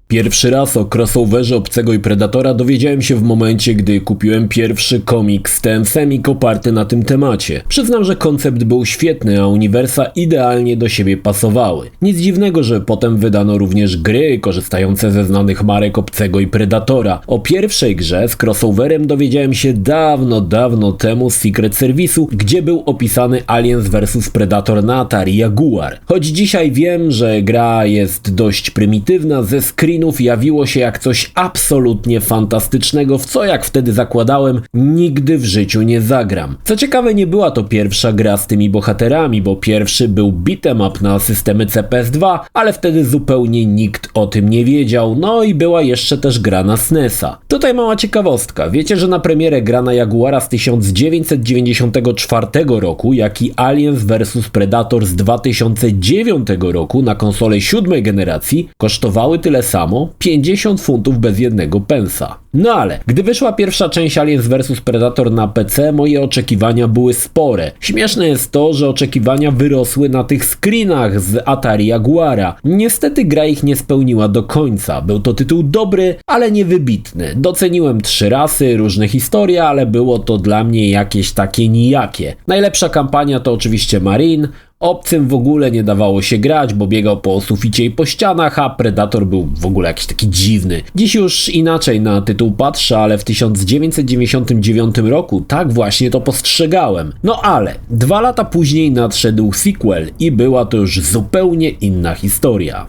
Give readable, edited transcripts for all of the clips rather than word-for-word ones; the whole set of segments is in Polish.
Pierwszy raz o crossoverze Obcego i Predatora dowiedziałem się w momencie, gdy kupiłem pierwszy komiks TM oparty na tym temacie. Przyznam, że koncept był świetny, a uniwersa idealnie do siebie pasowały. Nic dziwnego, że potem wydano również gry korzystające ze znanych marek Obcego i Predatora. O pierwszej grze z crossoverem dowiedziałem się dawno temu z Secret Service'u, gdzie był opisany Aliens vs Predator na Atari Jaguar. Choć dzisiaj wiem, że gra jest dość prymitywna, ze screenów jawiło się jak coś absolutnie fantastycznego, w co, jak wtedy zakładałem, nigdy w życiu nie zagram. Co ciekawe, nie była to pierwsza gra z tymi bohaterami, bo pierwszy był beat'em up na systemy CPS-2, ale wtedy zupełnie nikt o tym nie wiedział, no i była jeszcze też gra na SNES-a. Tutaj mała ciekawostka, wiecie, że na premierę gra na Jaguara z 1994 roku, jak i Aliens vs Predator z 2009 roku na konsolę 7. generacji kosztowały tyle samo, 50 funtów bez jednego pensa. No ale, gdy wyszła pierwsza część Aliens vs Predator na PC, moje oczekiwania były spore. Śmieszne jest to, że oczekiwania wyrosły na tych screenach z Atari Jaguara. Niestety gra ich nie spełniła do końca. Był to tytuł dobry, ale niewybitny. Doceniłem 3 rasy, różne historie, ale było to dla mnie jakieś takie nijakie. Najlepsza kampania to oczywiście Marine. Obcym w ogóle nie dawało się grać, bo biegał po suficie i po ścianach, a Predator był w ogóle jakiś taki dziwny. Dziś już inaczej na tytuł patrzę, ale w 1999 roku tak właśnie to postrzegałem. No ale 2 lata później nadszedł sequel i była to już zupełnie inna historia.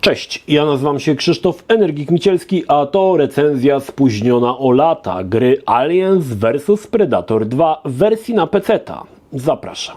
Cześć, ja nazywam się Krzysztof Energik Micielski, a to recenzja spóźniona o lata gry Aliens vs Predator 2 w wersji na PC-ta. Zapraszam.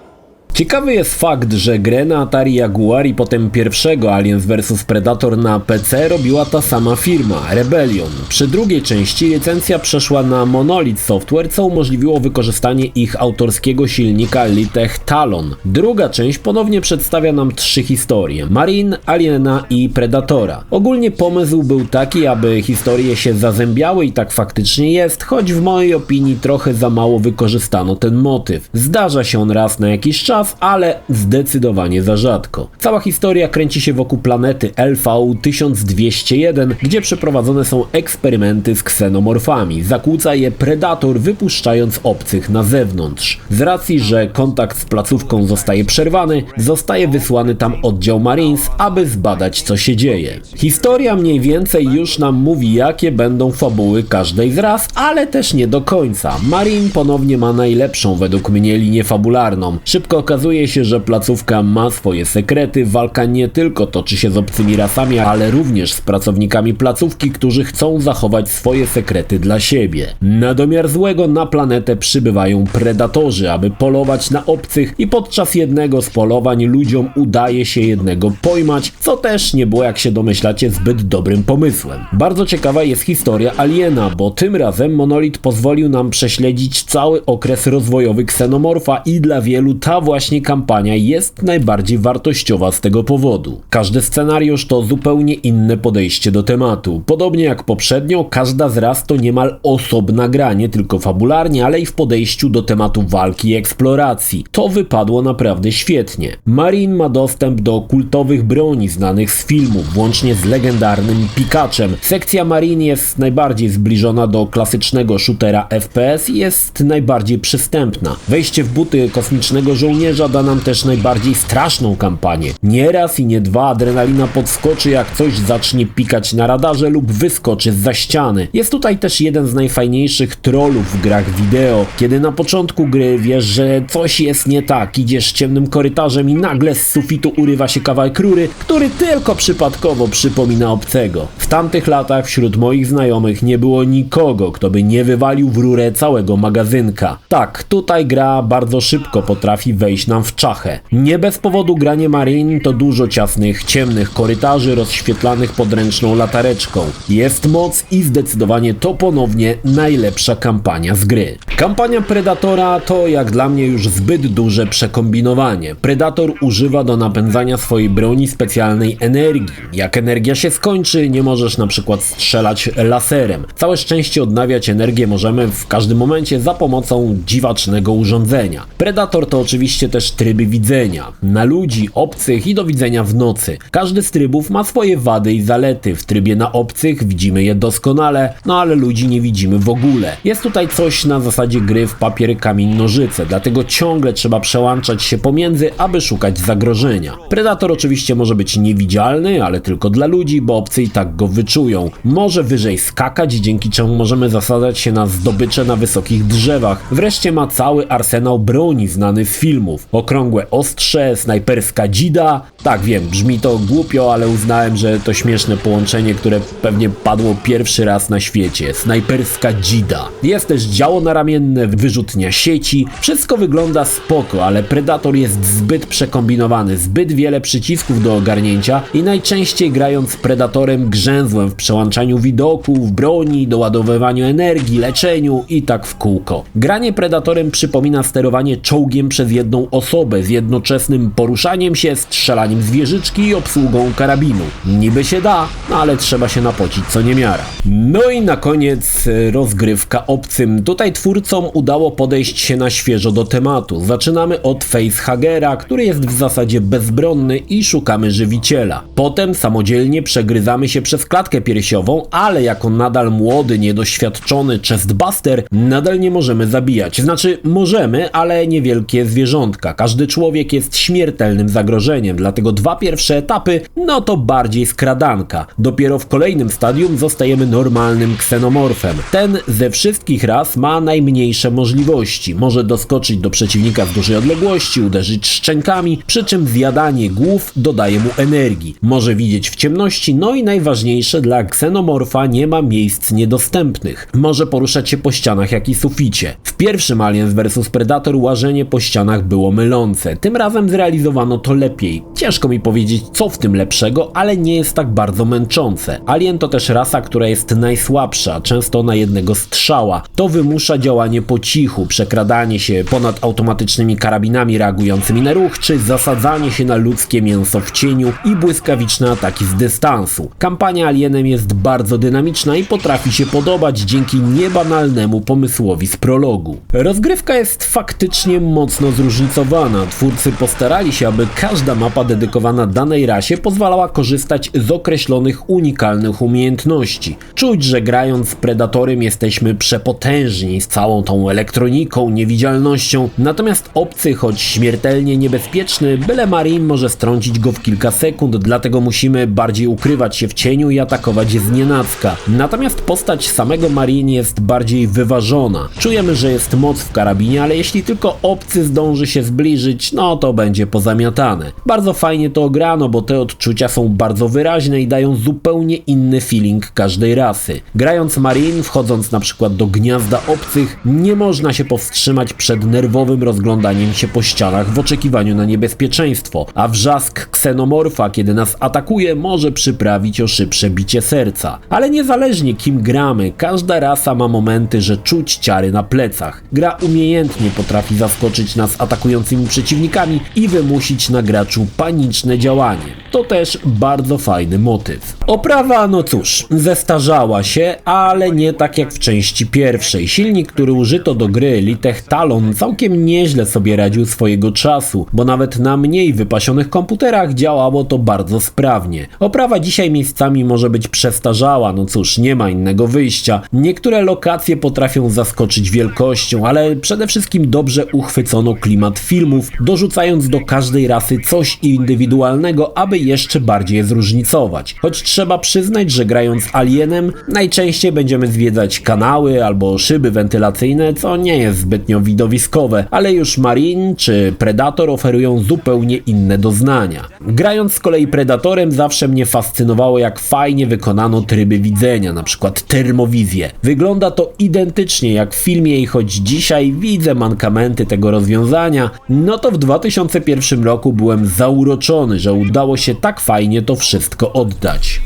Ciekawy jest fakt, że grę na Atari Jaguar i potem pierwszego Aliens vs Predator na PC robiła ta sama firma, Rebellion. Przy drugiej części licencja przeszła na Monolith Software, co umożliwiło wykorzystanie ich autorskiego silnika Litech Talon. Druga część ponownie przedstawia nam 3 historie: Marine, Aliena i Predatora. Ogólnie pomysł był taki, aby historie się zazębiały i tak faktycznie jest, choć w mojej opinii trochę za mało wykorzystano ten motyw. Zdarza się on raz na jakiś czas, ale zdecydowanie za rzadko. Cała historia kręci się wokół planety LV-1201, gdzie przeprowadzone są eksperymenty z ksenomorfami. Zakłóca je Predator, wypuszczając obcych na zewnątrz. Z racji, że kontakt z placówką zostaje przerwany, zostaje wysłany tam oddział Marines, aby zbadać, co się dzieje. Historia mniej więcej już nam mówi, jakie będą fabuły każdej z ras, ale też nie do końca. Marine ponownie ma najlepszą według mnie linię fabularną. Szybko okazuje się, że placówka ma swoje sekrety, walka nie tylko toczy się z obcymi rasami, ale również z pracownikami placówki, którzy chcą zachować swoje sekrety dla siebie. Na domiar złego na planetę przybywają predatorzy, aby polować na obcych i podczas jednego z polowań ludziom udaje się jednego pojmać, co też nie było, jak się domyślacie, zbyt dobrym pomysłem. Bardzo ciekawa jest historia Aliena, bo tym razem Monolith pozwolił nam prześledzić cały okres rozwojowy ksenomorfa i dla wielu ta właśnie kampania jest najbardziej wartościowa z tego powodu. Każdy scenariusz to zupełnie inne podejście do tematu. Podobnie jak poprzednio, każda z ras to niemal osobna gra, nie tylko fabularnie, ale i w podejściu do tematu walki i eksploracji. To wypadło naprawdę świetnie. Marine ma dostęp do kultowych broni znanych z filmów, włącznie z legendarnym Pikachem. Sekcja Marine jest najbardziej zbliżona do klasycznego shootera FPS i jest najbardziej przystępna. Wejście w buty kosmicznego żołnierza da nam też najbardziej straszną kampanię. Nie raz i nie dwa adrenalina podskoczy, jak coś zacznie pikać na radarze lub wyskoczy zza ściany. Jest tutaj też jeden z najfajniejszych trollów w grach wideo, kiedy na początku gry wiesz, że coś jest nie tak, idziesz ciemnym korytarzem i nagle z sufitu urywa się kawałek rury, który tylko przypadkowo przypomina obcego. W tamtych latach wśród moich znajomych nie było nikogo, kto by nie wywalił w rurę całego magazynka. Tak, tutaj gra bardzo szybko potrafi wejść nam w czachę. Nie bez powodu granie Marine to dużo ciasnych, ciemnych korytarzy rozświetlanych podręczną latareczką. Jest moc i zdecydowanie to ponownie najlepsza kampania z gry. Kampania Predatora to jak dla mnie już zbyt duże przekombinowanie. Predator używa do napędzania swojej broni specjalnej energii. Jak energia się skończy, nie możesz na przykład strzelać laserem. Całe szczęście odnawiać energię możemy w każdym momencie za pomocą dziwacznego urządzenia. Predator to oczywiście oczywiście też tryby widzenia. Na ludzi, obcych i do widzenia w nocy. Każdy z trybów ma swoje wady i zalety. W trybie na obcych widzimy je doskonale, no ale ludzi nie widzimy w ogóle. Jest tutaj coś na zasadzie gry w papier, kamień, nożyce, dlatego ciągle trzeba przełączać się pomiędzy, aby szukać zagrożenia. Predator oczywiście może być niewidzialny, ale tylko dla ludzi, bo obcy i tak go wyczują. Może wyżej skakać, dzięki czemu możemy zasadzać się na zdobycze na wysokich drzewach. Wreszcie ma cały arsenał broni znany z filmów. Okrągłe ostrze, snajperska dzida. Tak wiem, brzmi to głupio, ale uznałem, że to śmieszne połączenie, które pewnie padło pierwszy raz na świecie. Snajperska dzida. Jest też działo naramienne, wyrzutnia sieci. Wszystko wygląda spoko, ale Predator jest zbyt przekombinowany, zbyt wiele przycisków do ogarnięcia i najczęściej grając Predatorem grzęzłem w przełączaniu widoków, broni, doładowywaniu energii, leczeniu i tak w kółko. Granie Predatorem przypomina sterowanie czołgiem przez jedną osobę z jednoczesnym poruszaniem się, strzelaniem z wieżyczki i obsługą karabinu. Niby się da, no ale trzeba się napocić co niemiara. No i na koniec rozgrywka obcym. Tutaj twórcom udało podejść się na świeżo do tematu. Zaczynamy od facehugera, który jest w zasadzie bezbronny i szukamy żywiciela. Potem samodzielnie przegryzamy się przez klatkę piersiową, ale jako nadal młody, niedoświadczony chestbuster nadal nie możemy zabijać. Znaczy możemy, ale niewielkie zwierzątka. Każdy człowiek jest śmiertelnym zagrożeniem, dlatego dwa pierwsze etapy, no to bardziej skradanka. Dopiero w kolejnym stadium zostajemy normalnym ksenomorfem. Ten ze wszystkich ras ma najmniejsze możliwości. Może doskoczyć do przeciwnika z dużej odległości, uderzyć szczękami, przy czym zjadanie głów dodaje mu energii. Może widzieć w ciemności, no i najważniejsze, dla ksenomorfa nie ma miejsc niedostępnych. Może poruszać się po ścianach jak i suficie. W pierwszym Aliens vs Predator łażenie po ścianach było mylące. Tym razem zrealizowano to lepiej. Ciężko mi powiedzieć, co w tym lepszego, ale nie jest tak bardzo męczące. Alien to też rasa, która jest najsłabsza, często na jednego strzała. To wymusza działanie po cichu, przekradanie się ponad automatycznymi karabinami reagującymi na ruch, czy zasadzanie się na ludzkie mięso w cieniu i błyskawiczne ataki z dystansu. Kampania Alienem jest bardzo dynamiczna i potrafi się podobać dzięki niebanalnemu pomysłowi z prologu. Rozgrywka jest faktycznie mocno zróżnicowana. Twórcy postarali się, aby każda mapa dedykowana danej rasie pozwalała korzystać z określonych unikalnych umiejętności. Czuć, że grając Predatorem jesteśmy przepotężni z całą tą elektroniką, niewidzialnością, natomiast obcy, choć śmiertelnie niebezpieczny, byle Marine może strącić go w kilka sekund, dlatego musimy bardziej ukrywać się w cieniu i atakować znienacka. Natomiast postać samego Marine jest bardziej wyważona. Czujemy, że jest moc w karabinie, ale jeśli tylko obcy zdąży się zbliżyć, no to będzie pozamiatane. Bardzo fajnie to ograno, bo te odczucia są bardzo wyraźne i dają zupełnie inny feeling każdej rasy. Grając Marine, wchodząc na przykład do gniazda obcych, nie można się powstrzymać przed nerwowym rozglądaniem się po ścianach w oczekiwaniu na niebezpieczeństwo, a wrzask ksenomorfa, kiedy nas atakuje, może przyprawić o szybsze bicie serca. Ale niezależnie kim gramy, każda rasa ma momenty, że czuć ciary na plecach. Gra umiejętnie potrafi zaskoczyć nas atakującymi przeciwnikami i wymusić na graczu paniczne działanie. To też bardzo fajny motyw. Oprawa, no cóż, zestarzała się, ale nie tak jak w części pierwszej. Silnik, który użyto do gry, Litech Talon, całkiem nieźle sobie radził swojego czasu, bo nawet na mniej wypasionych komputerach działało to bardzo sprawnie. Oprawa dzisiaj miejscami może być przestarzała, no cóż, nie ma innego wyjścia. Niektóre lokacje potrafią zaskoczyć wielkością, ale przede wszystkim dobrze uchwycono klimat filmów, dorzucając do każdej rasy coś indywidualnego, aby jeszcze bardziej je zróżnicować. Choć trzeba przyznać, że grając Alienem najczęściej będziemy zwiedzać kanały albo szyby wentylacyjne, co nie jest zbytnio widowiskowe, ale już Marine czy Predator oferują zupełnie inne doznania. Grając z kolei Predatorem zawsze mnie fascynowało, jak fajnie wykonano tryby widzenia, na przykład termowizję. Wygląda to identycznie jak w filmie i choć dzisiaj widzę mankamenty tego rozwiązania, no to w 2001 roku byłem zauroczony, że udało się tak fajnie to wszystko oddać.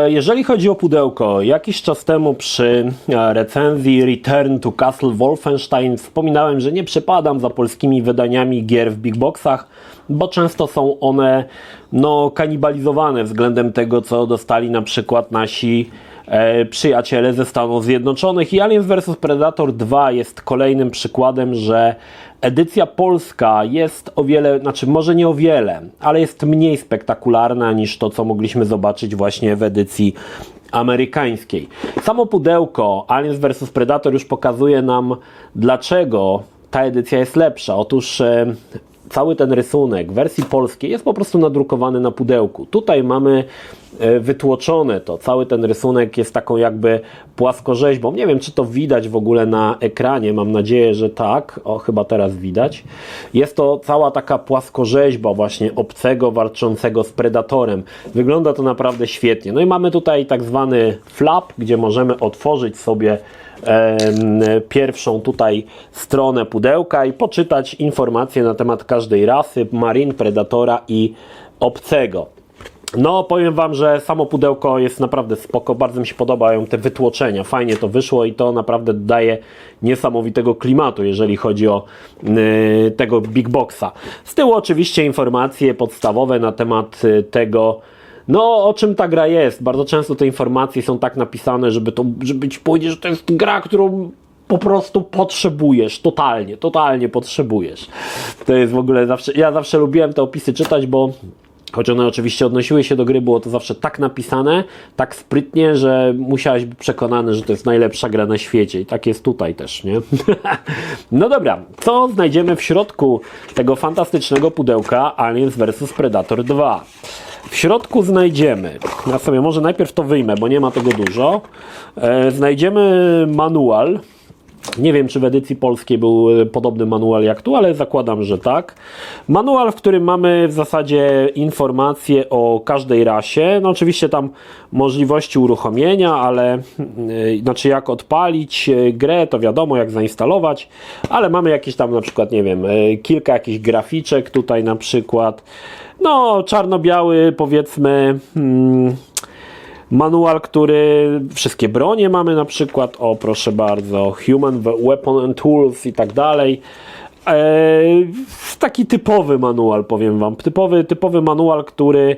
Jeżeli chodzi o pudełko, jakiś czas temu przy recenzji Return to Castle Wolfenstein wspominałem, że nie przepadam za polskimi wydaniami gier w big boxach, bo często są one kanibalizowane względem tego, co dostali na przykład nasi przyjaciele ze Stanów Zjednoczonych i Aliens vs Predator 2 jest kolejnym przykładem, że edycja polska jest o wiele, znaczy może nie o wiele, ale jest mniej spektakularna niż to, co mogliśmy zobaczyć właśnie w edycji amerykańskiej. Samo pudełko Aliens vs Predator już pokazuje nam, dlaczego ta edycja jest lepsza. Otóż cały ten rysunek w wersji polskiej jest po prostu nadrukowany na pudełku. Tutaj mamy wytłoczone to. Cały ten rysunek jest taką jakby płaskorzeźbą. Nie wiem, czy to widać w ogóle na ekranie. Mam nadzieję, że tak. O, chyba teraz widać. Jest to cała taka płaskorzeźba właśnie obcego walczącego z Predatorem. Wygląda to naprawdę świetnie. No i mamy tutaj tak zwany flap, gdzie możemy otworzyć sobie pierwszą tutaj stronę pudełka i poczytać informacje na temat każdej rasy, Marine, Predatora i obcego. No, powiem Wam, że samo pudełko jest naprawdę spoko, bardzo mi się podobają te wytłoczenia, fajnie to wyszło i to naprawdę daje niesamowitego klimatu, jeżeli chodzi o tego Big Boxa. Z tyłu oczywiście informacje podstawowe na temat tego, no, o czym ta gra jest. Bardzo często te informacje są tak napisane, żeby ci powiedzieć, że to jest gra, którą po prostu potrzebujesz, totalnie potrzebujesz. To jest w ogóle ja zawsze lubiłem te opisy czytać, bo choć one oczywiście odnosiły się do gry, było to zawsze tak napisane, tak sprytnie, że musiałeś być przekonany, że to jest najlepsza gra na świecie. I tak jest tutaj też, nie? No dobra, co znajdziemy w środku tego fantastycznego pudełka Aliens vs Predator 2? W środku znajdziemy, ja sobie może najpierw to wyjmę, bo nie ma tego dużo. Znajdziemy manual. Nie wiem, czy w edycji polskiej był podobny manual jak tu, ale zakładam, że tak. Manual, w którym mamy w zasadzie informacje o każdej rasie. No oczywiście tam możliwości uruchomienia, ale znaczy jak odpalić grę, to wiadomo, jak zainstalować, ale mamy jakieś tam na przykład, nie wiem, kilka jakichś graficzek tutaj na przykład. No, czarno-biały, powiedzmy, manual, który wszystkie bronie mamy na przykład, o proszę bardzo, Human Weapon and Tools i tak dalej. Taki typowy manual, powiem Wam, typowy manual, który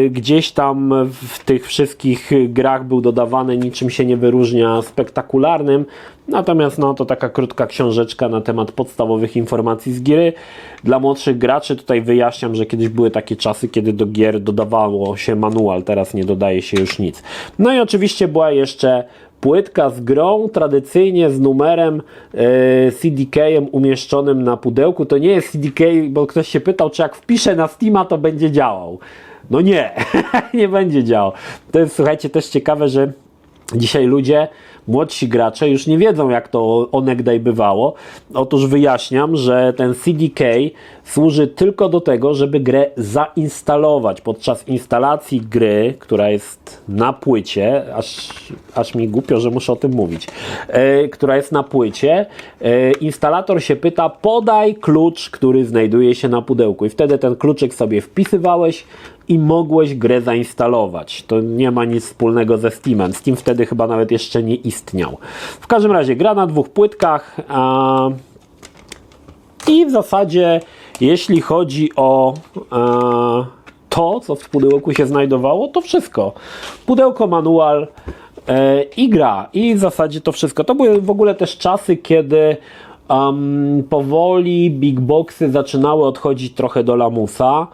gdzieś tam w tych wszystkich grach był dodawany, niczym się nie wyróżnia spektakularnym, natomiast no to taka krótka książeczka na temat podstawowych informacji z gry. Dla młodszych graczy tutaj wyjaśniam, że kiedyś były takie czasy, kiedy do gier dodawało się manual, teraz nie dodaje się już nic. No i oczywiście była jeszcze płytka z grą, tradycyjnie z numerem CDK-em umieszczonym na pudełku. To nie jest CDK, bo ktoś się pytał, czy jak wpiszę na Steama, to będzie działał. No nie, nie będzie działał. To jest, słuchajcie, też ciekawe, że dzisiaj ludzie, młodsi gracze już nie wiedzą, jak to onegdaj bywało. Otóż wyjaśniam, że ten CDK służy tylko do tego, żeby grę zainstalować. Podczas instalacji gry, która jest na płycie, aż mi głupio, że muszę o tym mówić, która jest na płycie, instalator się pyta, podaj klucz, który znajduje się na pudełku. I wtedy ten kluczyk sobie wpisywałeś i mogłeś grę zainstalować. To nie ma nic wspólnego ze Steamem. Steam wtedy chyba nawet jeszcze nie istniał. W każdym razie gra na 2 płytkach i w zasadzie jeśli chodzi o to, co w pudełku się znajdowało, to wszystko. Pudełko, manual i gra. I w zasadzie to wszystko. To były w ogóle też czasy, kiedy powoli big boxy zaczynały odchodzić trochę do lamusa.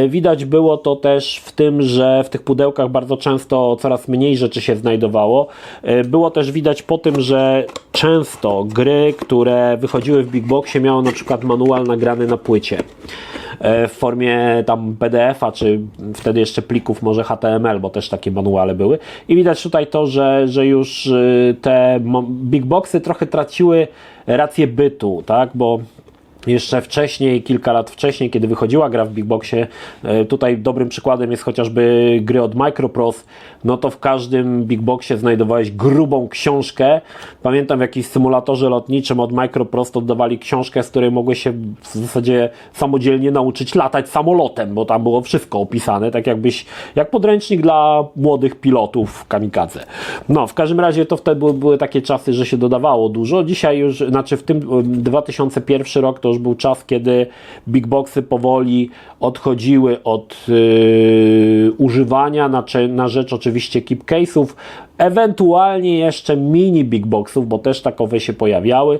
Widać było to też w tym, że w tych pudełkach bardzo często coraz mniej rzeczy się znajdowało. Było też widać po tym, że często gry, które wychodziły w big boxie, miały na przykład manual nagrany na płycie w formie tam PDF-a, czy wtedy jeszcze plików może HTML, bo też takie manuale były. I widać tutaj to, że już te big boxy trochę traciły rację bytu, tak, bo jeszcze wcześniej, kilka lat wcześniej, kiedy wychodziła gra w Big Boxie, tutaj dobrym przykładem jest chociażby gry od Microprose, no to w każdym Big Boxie znajdowałeś grubą książkę. Pamiętam w jakimś symulatorze lotniczym od Microprose oddawali książkę, z której mogłeś się w zasadzie samodzielnie nauczyć latać samolotem, bo tam było wszystko opisane, tak jak podręcznik dla młodych pilotów kamikadze. No, w każdym razie to wtedy były takie czasy, że się dodawało dużo. Dzisiaj już, znaczy w tym 2001 rok to już już był czas, kiedy big boxy powoli odchodziły od używania na rzecz oczywiście keep case'ów, ewentualnie jeszcze mini big boxów, bo też takowe się pojawiały,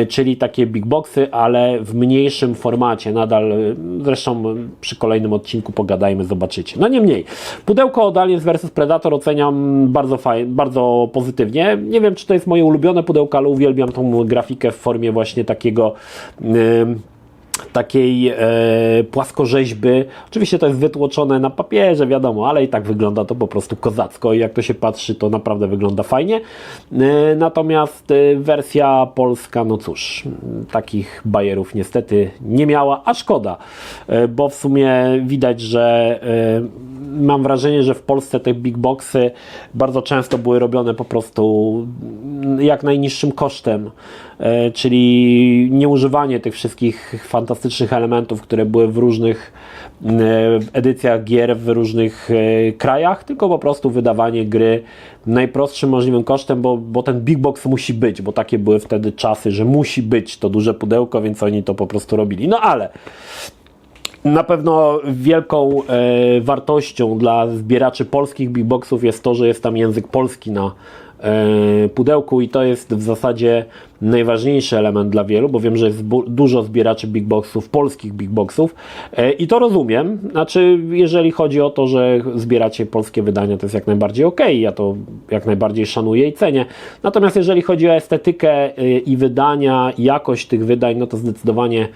czyli takie big boxy, ale w mniejszym formacie, nadal, zresztą przy kolejnym odcinku pogadajmy, zobaczycie. No niemniej, pudełko od Aliens vs Predator oceniam bardzo pozytywnie. Nie wiem, czy to jest moje ulubione pudełko, ale uwielbiam tą grafikę w formie właśnie takiej płaskorzeźby. Oczywiście to jest wytłoczone na papierze, wiadomo, ale i tak wygląda to po prostu kozacko i jak to się patrzy, to naprawdę wygląda fajnie. Natomiast wersja polska, no cóż, takich bajerów niestety nie miała, a szkoda, bo w sumie widać, że mam wrażenie, że w Polsce te big boxy bardzo często były robione po prostu jak najniższym kosztem, czyli nieużywanie tych wszystkich fantastycznych elementów, które były w różnych edycjach gier w różnych krajach, tylko po prostu wydawanie gry najprostszym możliwym kosztem, bo ten big box musi być, bo takie były wtedy czasy, że musi być to duże pudełko, więc oni to po prostu robili. No ale na pewno wielką wartością dla zbieraczy polskich big boxów jest to, że jest tam język polski na pudełku i to jest w zasadzie najważniejszy element dla wielu, bo wiem, że jest dużo zbieraczy big boxów, polskich big boxów i to rozumiem. Znaczy, jeżeli chodzi o to, że zbieracie polskie wydania, to jest jak najbardziej okej, ja to jak najbardziej szanuję i cenię. Natomiast jeżeli chodzi o estetykę i wydania, jakość tych wydań, no to zdecydowanie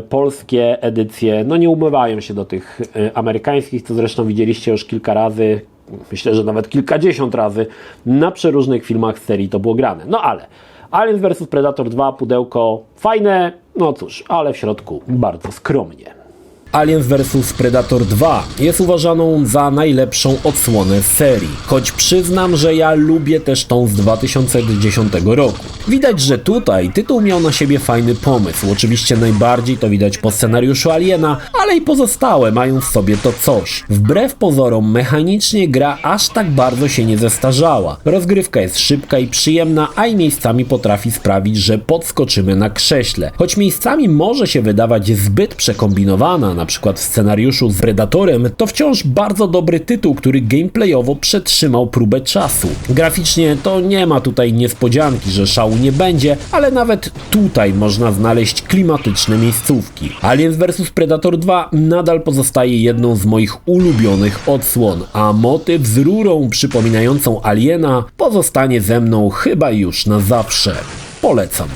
polskie edycje, no nie umywają się do tych amerykańskich, co zresztą widzieliście już kilka razy, myślę, że nawet kilkadziesiąt razy na przeróżnych filmach z serii to było grane. No ale Aliens vs Predator 2, pudełko fajne, no cóż, ale w środku bardzo skromnie. Aliens vs Predator 2 jest uważaną za najlepszą odsłonę serii, choć przyznam, że ja lubię też tą z 2010 roku. Widać, że tutaj tytuł miał na siebie fajny pomysł, oczywiście najbardziej to widać po scenariuszu Aliena, ale i pozostałe mają w sobie to coś. Wbrew pozorom mechanicznie gra aż tak bardzo się nie zestarzała. Rozgrywka jest szybka i przyjemna, a i miejscami potrafi sprawić, że podskoczymy na krześle. Choć miejscami może się wydawać zbyt przekombinowana, na przykład w scenariuszu z Predatorem, to wciąż bardzo dobry tytuł, który gameplayowo przetrzymał próbę czasu. Graficznie to nie ma tutaj niespodzianki, że szału nie będzie, ale nawet tutaj można znaleźć klimatyczne miejscówki. Aliens vs Predator 2 nadal pozostaje jedną z moich ulubionych odsłon, a motyw z rurą przypominającą Aliena pozostanie ze mną chyba już na zawsze. Polecam.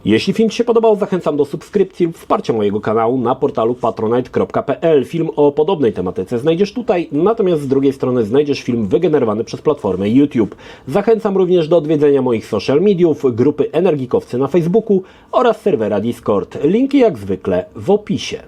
Jeśli film Ci się podobał, zachęcam do subskrypcji lub wsparcia mojego kanału na portalu patronite.pl. Film o podobnej tematyce znajdziesz tutaj, natomiast z drugiej strony znajdziesz film wygenerowany przez platformę YouTube. Zachęcam również do odwiedzenia moich social mediów, grupy Energikowcy na Facebooku oraz serwera Discord. Linki jak zwykle w opisie.